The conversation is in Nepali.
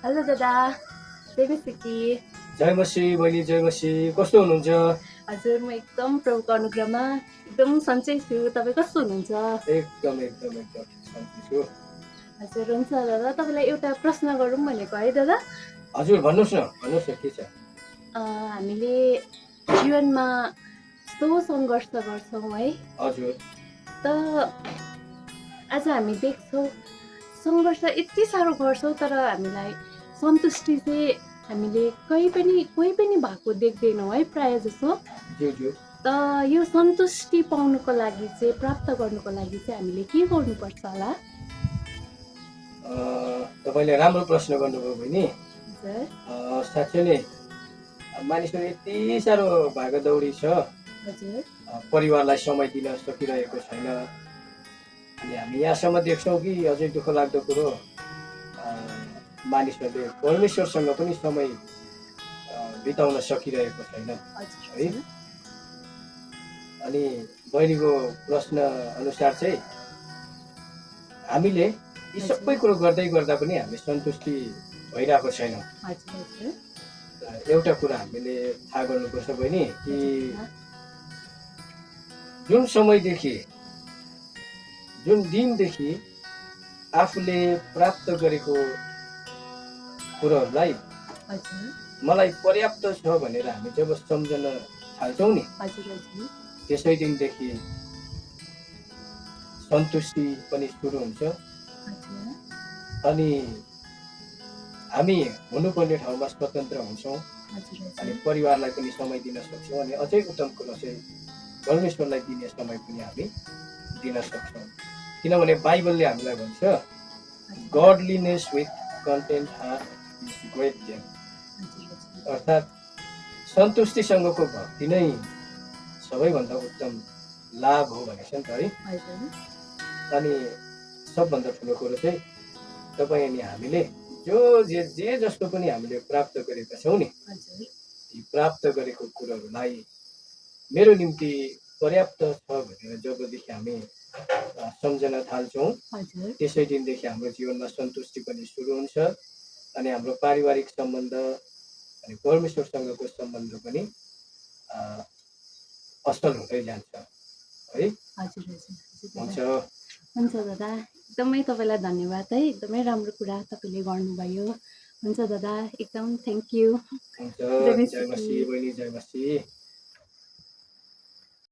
हेलो दादा, जय मसिकी। जय मसी बहिनी, जय मसी। कस्तो हुनुहुन्छ? हजुर, म एकदम प्रभुको अनुग्रहमा एकदम सन्चै छु। तपाईँ कस्तो हुनुहुन्छ? एकदम एकदम एकदम सन्चै छु। हजुर, हुन्छ दादा। तपाईँलाई एउटा प्रश्न गरौँ भनेको है दादा? हजुर, भन्नुहोस् न के छ? हामीले जीवनमा यस्तो सङ्घर्ष गर्छौँ है, हजुर, त आज हामी देख्छौँ सङ्घर्ष यति साह्रो गर्छौँ तर हामीलाई सन्तुष्टि चाहिँ हामीले कोही पनि भएको देख्दैनौँ है प्रायः जसो। ज्यू ज्यू। त यो सन्तुष्टि पाउनुको लागि चाहिँ प्राप्त गर्नुको लागि चाहिँ हामीले के गर्नुपर्छ होला? तपाईँले राम्रो प्रश्न गर्नुभयो बहिनी। हजुर साँच्चै नै मानिसहरू यति साह्रो भागदौडी छ, हजुर परिवारलाई समय दिन सकिरहेको छैन। अनि हामी यहाँसम्म देख्छौँ कि अझै दुःख लाग्दो कुरो, मानिसहरूले परमेश्वरसँग पनि समय बिताउन सकिरहेको छैन है। हजुर अनि बहिनीको प्रश्न अनुसार चाहिँ हामीले यी सबै कुरो गर्दै गर्दा पनि हामी सन्तुष्टि भइरहेको छैनौँ। एउटा कुरा हामीले थाहा गर्नुपर्छ बहिनी कि जुन समयदेखि, जुन दिनदेखि आफूले प्राप्त गरेको कुरोहरूलाई मलाई पर्याप्त छ भनेर हामी जब सम्झन थाल्छौँ नि, त्यसै दिनदेखि सन्तुष्टि पनि सुरु हुन्छ। अनि हामी हुनुपर्ने ठाउँमा स्वतन्त्र हुन्छौँ अनि परिवारलाई पनि समय दिन सक्छौँ। अनि अझै उत्तम कुरो चाहिँ परमेश्वरलाई दिने समय पनि हामी दिन सक्छौँ। किनभने बाइबलले हामीलाई भन्छ godliness with content heart is great gain. अर्थात् सन्तुष्टिसँगको भक्ति नै सबैभन्दा उत्तम लाभ हो भनेको छ नि त है। अनि सबभन्दा ठुलो कुरो चाहिँ तपाईँ अनि हामीले जे जस्तो पनि हामीले प्राप्त गरेका छौँ नि, ती प्राप्त गरेको कुरोहरूलाई मेरो निम्ति पर्याप्त छ भनेर जबदेखि हामी सम्झन थाल्छौँ, त्यसै दिनदेखि हाम्रो जीवनमा सन्तुष्टि पनि सुरु हुन्छ। अनि हाम्रो पारिवारिक सम्बन्ध अनि परमेश्वरसँगको सम्बन्ध पनि असल हुँदै जान्छ है। हुन्छ दादा, एकदमै तपाईँलाई धन्यवाद है। एकदमै राम्रो कुरा तपाईँले गर्नुभयो। हुन्छ दादा, एकदम थ्याङ्क यू। जय मसी बहिनी, जय मसी।